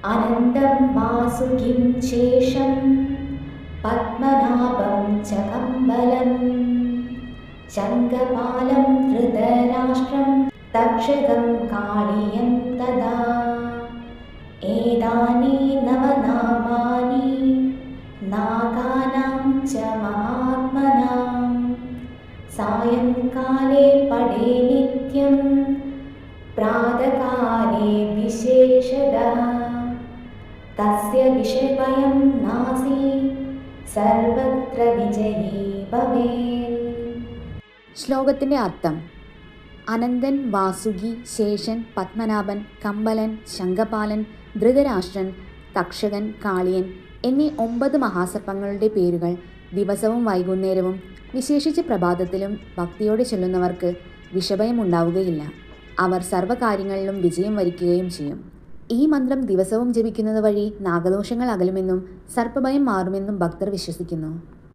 അനന്തം വാസുകിം ശേഷം പത്മനാഭം ച കമ്പലം ശങ്കപാലം ധൃതരാഷ്ട്രം തക്ഷകം കാളിയം തദാ. ഏതാനി നവനാമാനി നാഗാനാം ച മഹാത്മനാം സായംകാലേ പഠേ നിത്യം പ്രാതകാലേ വിശേഷതഃ തസ്യ വിഷഭയം നാസി സർവത്ര വിജയീ ഭവേൽ. ശ്ലോകത്തിൻ്റെ അർത്ഥം: അനന്തൻ, വാസുകി, ശേഷൻ, പത്മനാഭൻ, കമ്പലൻ, ശങ്കപാലൻ, ധൃതരാഷ്ട്രൻ, തക്ഷകൻ, കാളിയൻ എന്നീ 9 മഹാസർപ്പങ്ങളുടെ പേരുകൾ ദിവസവും വൈകുന്നേരവും വിശേഷിച്ച് പ്രഭാതത്തിലും ഭക്തിയോടെ ചൊല്ലുന്നവർക്ക് വിഷഭയം ഉണ്ടാവുകയില്ല. അവർ സർവ്വകാര്യങ്ങളിലും വിജയം വരിക്കുകയും ചെയ്യും. ഈ മന്ത്രം ദിവസവും ജപിക്കുന്നത് വഴി നാഗദോഷങ്ങൾ അകലുമെന്നും സർപ്പഭയം മാറുമെന്നും ഭക്തർ വിശ്വസിക്കുന്നു.